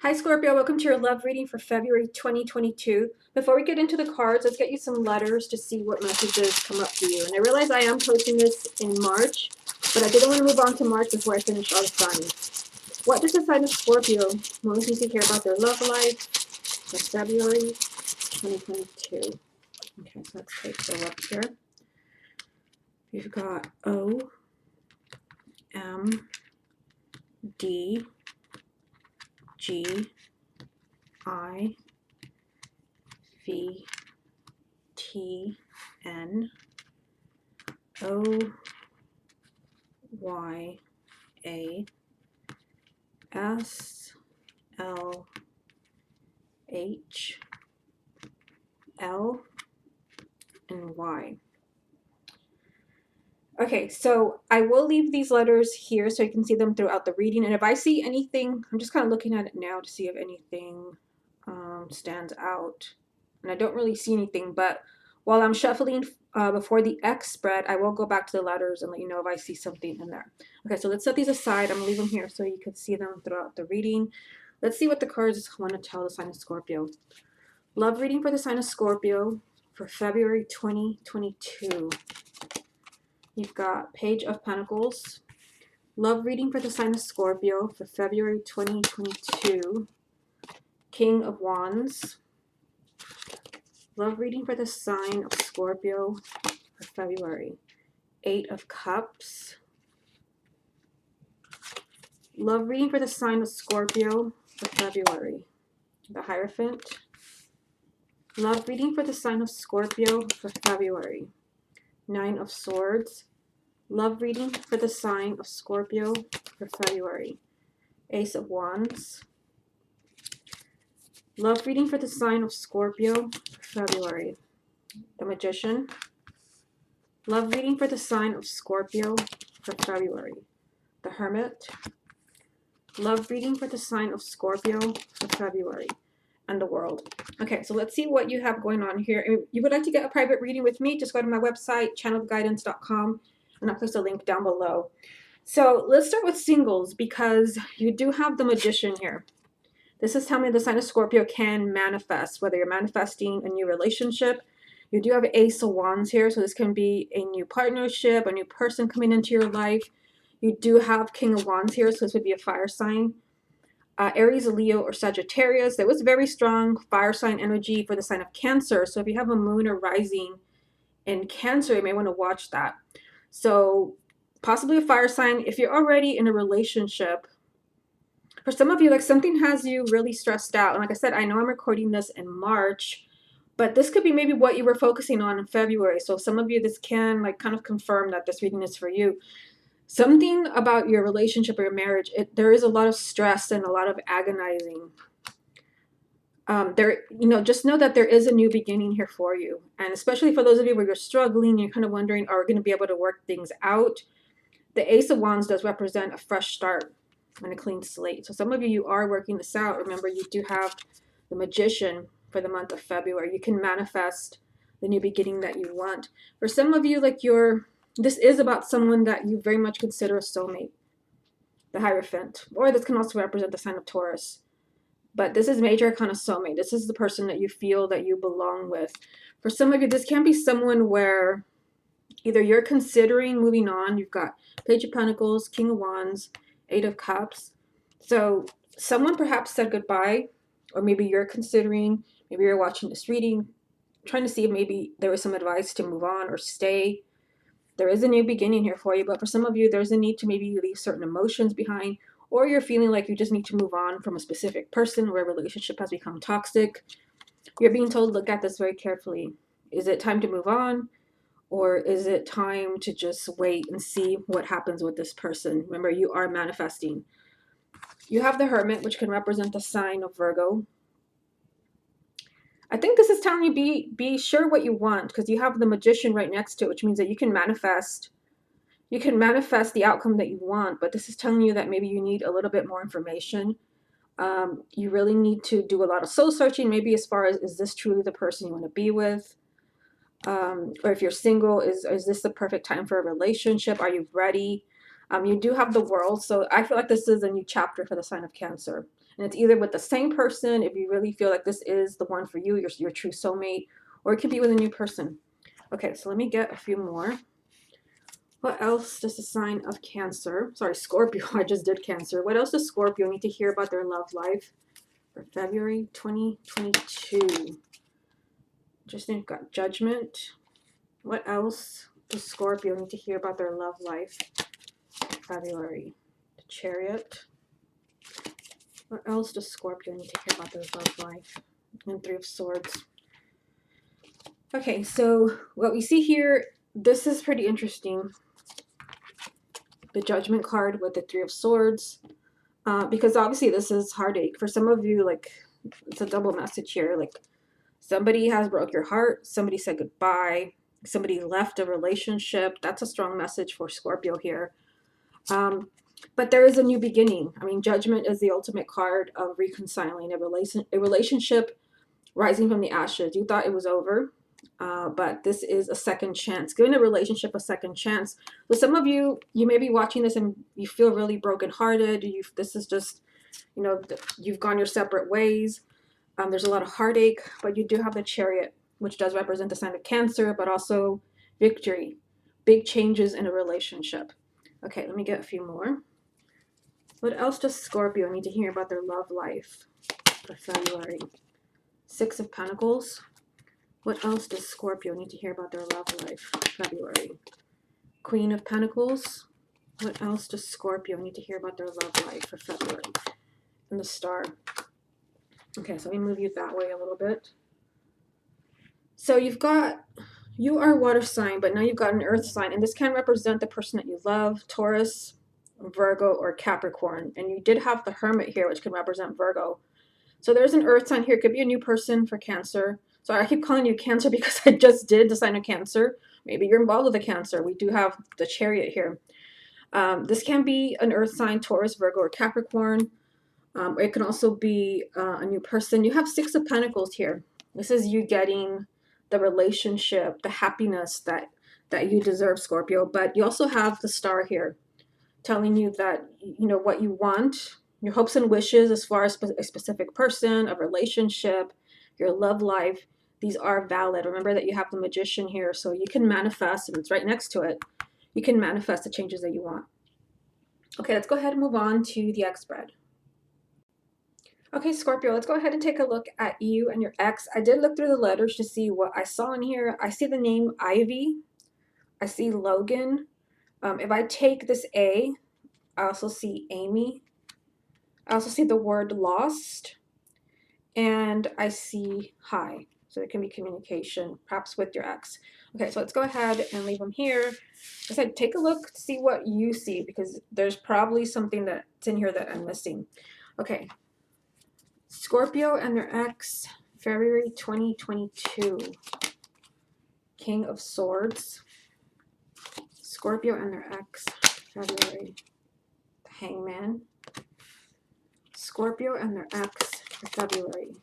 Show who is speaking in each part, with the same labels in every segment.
Speaker 1: Hi Scorpio, welcome to your love reading for February 2022. Before we get into the cards, let's get you some letters to see what messages come up for you. And I realize I am posting this in March, but I didn't want to move on to March before I finish all the signs. What does the sign of Scorpio most need to hear about their love life for February 2022? Okay, so let's take a look here. You've got O, M, D, G, I, V, T, N, O, Y, A, S, L, H, L, and Y. Okay, so I will leave these letters here so you can see them throughout the reading. And if I see anything, I'm just kind of looking at it now to see if anything stands out. And I don't really see anything, but while I'm shuffling before the X spread, I will go back to the letters and let you know if I see something in there. Okay, so let's set these aside. I'm going to leave them here so you can see them throughout the reading. Let's see what the cards want to tell the sign of Scorpio. Love reading for the sign of Scorpio for February 2022. You've got Page of Pentacles. Love reading for the sign of Scorpio for February 2022. King of Wands. Love reading for the sign of Scorpio for February. Eight of Cups. Love reading for the sign of Scorpio for February. The Hierophant. Love reading for the sign of Scorpio for February. Nine of Swords. Love reading for the sign of Scorpio for February. Ace of Wands. Love reading for the sign of Scorpio for February. The Magician. Love reading for the sign of Scorpio for February. The Hermit. Love reading for the sign of Scorpio for February. And the World. Okay, so let's see what you have going on here. If you would like to get a private reading with me, just go to my website, channeledguidance.com, and I'll place a link down below. So let's start with singles because you do have the Magician here. This is telling me the sign of Scorpio can manifest, whether you're manifesting a new relationship. You do have Ace of Wands here, so this can be a new partnership, a new person coming into your life. You do have King of Wands here, so this would be a fire sign. Aries, Leo, or Sagittarius. There was very strong fire sign energy for the sign of Cancer. So if you have a moon or rising in Cancer, you may want to watch that. So possibly a fire sign. If you're already in a relationship, for some of you, like something has you really stressed out. And like I said, I know I'm recording this in March, but this could be maybe what you were focusing on in February. So some of you, this can like kind of confirm that this reading is for you. Something about your relationship or your marriage, there is a lot of stress and a lot of agonizing. Just know that there is a new beginning here for you. And especially for those of you where you're struggling, you're kind of wondering, are we going to be able to work things out? The Ace of Wands does represent a fresh start and a clean slate. So some of you, you are working this out. Remember, you do have the Magician for the month of February. You can manifest the new beginning that you want. For some of you, like this is about someone that you very much consider a soulmate, the Hierophant, or this can also represent the sign of Taurus. But this is major kind of soulmate. This is the person that you feel that you belong with. For some of you, this can be someone where either you're considering moving on. You've got Page of Pentacles, King of Wands, Eight of Cups. So someone perhaps said goodbye, or maybe you're considering, maybe you're watching this reading, trying to see if maybe there was some advice to move on or stay. There is a new beginning here for you, but for some of you, there's a need to maybe leave certain emotions behind, or you're feeling like you just need to move on from a specific person where a relationship has become toxic. You're being told, look at this very carefully. Is it time to move on? Or is it time to just wait and see what happens with this person? Remember, you are manifesting. You have the Hermit, which can represent the sign of Virgo. I think this is telling you be sure what you want, because you have the Magician right next to it, which means that you can manifest the outcome that you want, but this is telling you that maybe you need a little bit more information. You really need to do a lot of soul searching, maybe as far as, is this truly the person you want to be with? Or if you're single, is this the perfect time for a relationship? Are you ready? You do have the World, so I feel like this is a new chapter for the sign of Cancer. And it's either with the same person, if you really feel like this is the one for you, your true soulmate, or it could be with a new person. Okay, so let me get a few more. What else does the sign of Cancer, sorry, Scorpio, I just did Cancer. What else does Scorpio need to hear about their love life for February 2022? Interesting, you've got Judgment. What else does Scorpio need to hear about their love life for February? The Chariot. What else does Scorpio need to hear about their love life? And Three of Swords. Okay, so what we see here, this is pretty interesting. The Judgment card with the Three of Swords. Because obviously this is heartache. For some of you, like, it's a double message here. Like, somebody has broke your heart. Somebody said goodbye. Somebody left a relationship. That's a strong message for Scorpio here. But there is a new beginning. I mean, Judgment is the ultimate card of reconciling a relationship, rising from the ashes. You thought it was over, but this is a second chance, giving a relationship a second chance. So some of you, you may be watching this and you feel really brokenhearted. This is just, you know, you've gone your separate ways. There's a lot of heartache, but you do have the Chariot, which does represent the sign of Cancer, but also victory, big changes in a relationship. Okay, let me get a few more. What else does Scorpio need to hear about their love life for February? Six of Pentacles. What else does Scorpio need to hear about their love life for February? Queen of Pentacles. What else does Scorpio need to hear about their love life for February? And the Star. Okay, so let me move you that way a little bit. So you are a water sign, but now you've got an earth sign, and this can represent the person that you love, Taurus, Virgo, or Capricorn. And you did have the Hermit here, which can represent Virgo. So there's an earth sign here. It could be a new person for Cancer. So I keep calling you Cancer because I just did the sign of Cancer. Maybe you're involved with a Cancer. We do have the Chariot here. This can be an earth sign, Taurus, Virgo, or Capricorn. It can also be a new person. You have Six of Pentacles here. This is you getting the relationship, the happiness that you deserve, Scorpio. But you also have the Star here, telling you that, you know, what you want, your hopes and wishes as far as a specific person, a relationship, your love life, these are valid. Remember that you have the Magician here, so you can manifest, and it's right next to it. You can manifest the changes that you want. Okay, let's go ahead and move on to the X spread. Okay, Scorpio, let's go ahead and take a look at you and your ex. I did look through the letters to see what I saw in here. I see the name Ivy. I see Logan. If I take this A, I also see Amy. I also see the word lost. And I see hi. So it can be communication, perhaps with your ex. Okay, so let's go ahead and leave them here. I said, take a look to see what you see, because there's probably something that's in here that I'm missing. Okay. Scorpio and their ex, February 2022. King of Swords. Scorpio and their ex, February. The Hangman. Scorpio and their ex for February.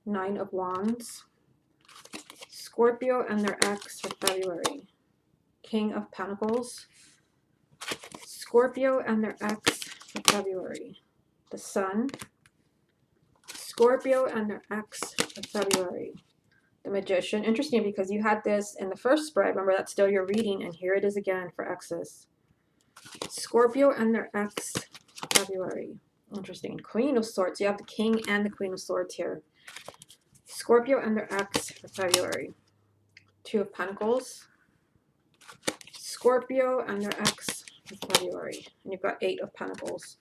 Speaker 1: Nine of Wands. Scorpio and their ex for February. King of Pentacles. Scorpio and their ex for February. The Sun. Scorpio and their ex for February. The Magician. Interesting, because you had this in the first spread. Remember, that's still your reading, and here it is again for exes. Scorpio and their ex for February. Interesting. Queen of Swords. You have the King and the Queen of Swords here. Scorpio and their ex for February. Two of Pentacles. Scorpio and their ex for February. And you've got Eight of Pentacles.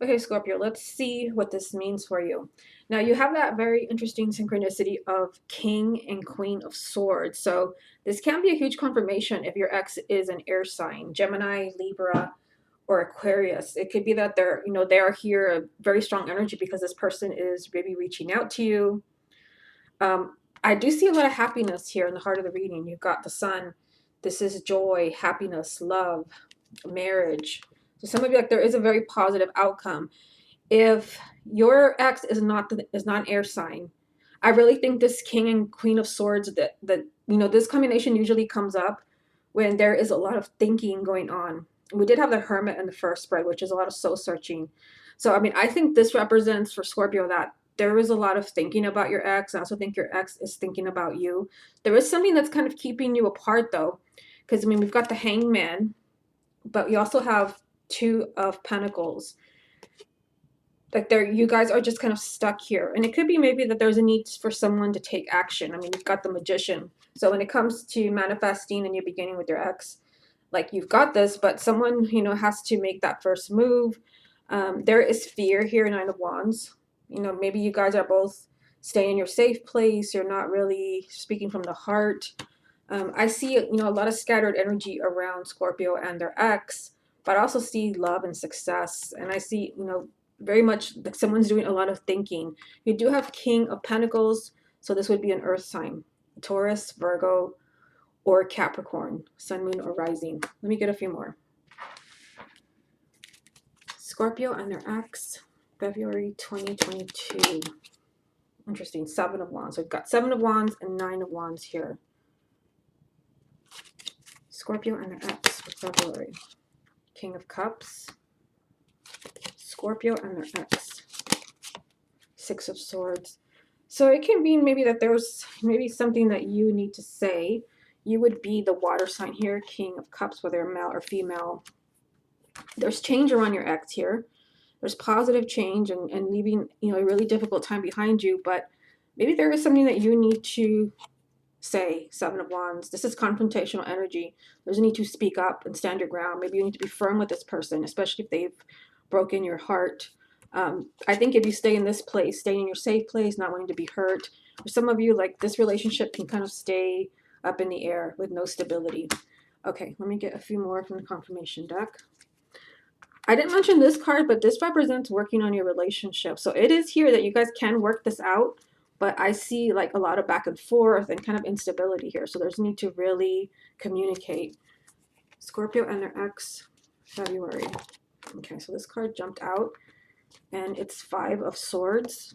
Speaker 1: Okay, Scorpio, let's see what this means for you. Now, you have that very interesting synchronicity of King and Queen of Swords. So this can be a huge confirmation if your ex is an air sign, Gemini, Libra, or Aquarius. It could be that they're, you know, they are here a very strong energy because this person is maybe reaching out to you. I do see a lot of happiness here in the heart of the reading. You've got the Sun. This is joy, happiness, love, marriage. So some of you, like, there is a very positive outcome. If your ex is not an air sign, I really think this King and Queen of Swords, that you know, this combination usually comes up when there is a lot of thinking going on. We did have the Hermit in the first spread, which is a lot of soul searching. So, I mean, I think this represents for Scorpio that there is a lot of thinking about your ex. I also think your ex is thinking about you. There is something that's kind of keeping you apart, though, because, I mean, we've got the Hangman, but we also have Two of Pentacles. Like you guys are just kind of stuck here. And it could be maybe that there's a need for someone to take action. I mean, you've got the Magician. So when it comes to manifesting a new beginning with your ex, like you've got this, but someone, you know, has to make that first move. There is fear here, Nine of Wands. You know, maybe you guys are both staying in your safe place. You're not really speaking from the heart. I see, you know, a lot of scattered energy around Scorpio and their ex, but I also see love and success. And I see, you know, very much like someone's doing a lot of thinking. You do have King of Pentacles, so this would be an earth sign. Taurus, Virgo, or Capricorn, Sun, Moon, or Rising. Let me get a few more. Scorpio and their ex, February 2022. Interesting, Seven of Wands. So we've got Seven of Wands and Nine of Wands here. Scorpio and their ex for February. King of Cups. Scorpio and their ex. Six of Swords. So it can mean maybe that there's maybe something that you need to say. You would be the water sign here, King of Cups, whether male or female. There's change around your ex here. There's positive change and leaving, you know, a really difficult time behind you, but maybe there is something that you need to say. Seven of Wands. This is confrontational energy. There's a need to speak up and stand your ground. Maybe you need to be firm with this person, especially if they've broken your heart. I think if you stay in this place, staying in your safe place, not wanting to be hurt, for some of you, like this relationship can kind of stay up in the air with no stability. Okay, let me get a few more from the confirmation deck. I didn't mention this card, but this represents working on your relationship. So it is here that you guys can work this out, but I see like a lot of back and forth and kind of instability here. So there's a need to really communicate. Scorpio and their ex, February. Okay, so this card jumped out and it's Five of Swords.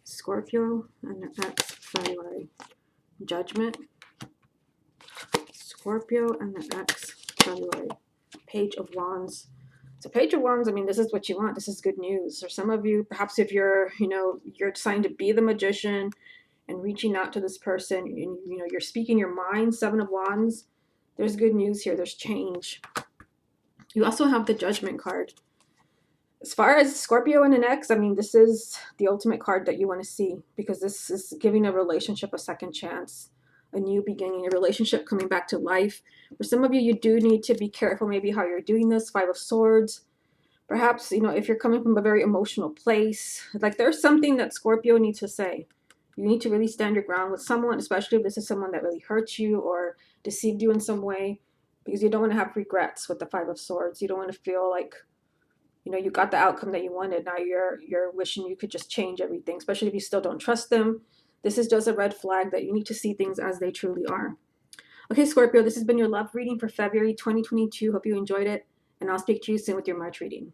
Speaker 1: Scorpio and their ex, February. Judgment. Scorpio and their ex, February. Page of Wands. So Page of Wands, I mean, this is what you want. This is good news. For some of you, perhaps if you're, you know, you're deciding to be the Magician and reaching out to this person and, you know, you're speaking your mind, Seven of Wands, there's good news here. There's change. You also have the Judgment card. As far as Scorpio and an ex, I mean, this is the ultimate card that you want to see because this is giving a relationship a second chance, a new beginning, a relationship coming back to life. For some of you, you do need to be careful maybe how you're doing this. Five of Swords. Perhaps, you know, if you're coming from a very emotional place, like there's something that Scorpio needs to say. You need to really stand your ground with someone, especially if this is someone that really hurt you or deceived you in some way, because you don't want to have regrets with the Five of Swords. You don't want to feel like, you know, you got the outcome that you wanted. Now you're wishing you could just change everything, especially if you still don't trust them. This is just a red flag that you need to see things as they truly are. Okay, Scorpio, this has been your love reading for February 2022. Hope you enjoyed it, and I'll speak to you soon with your March reading.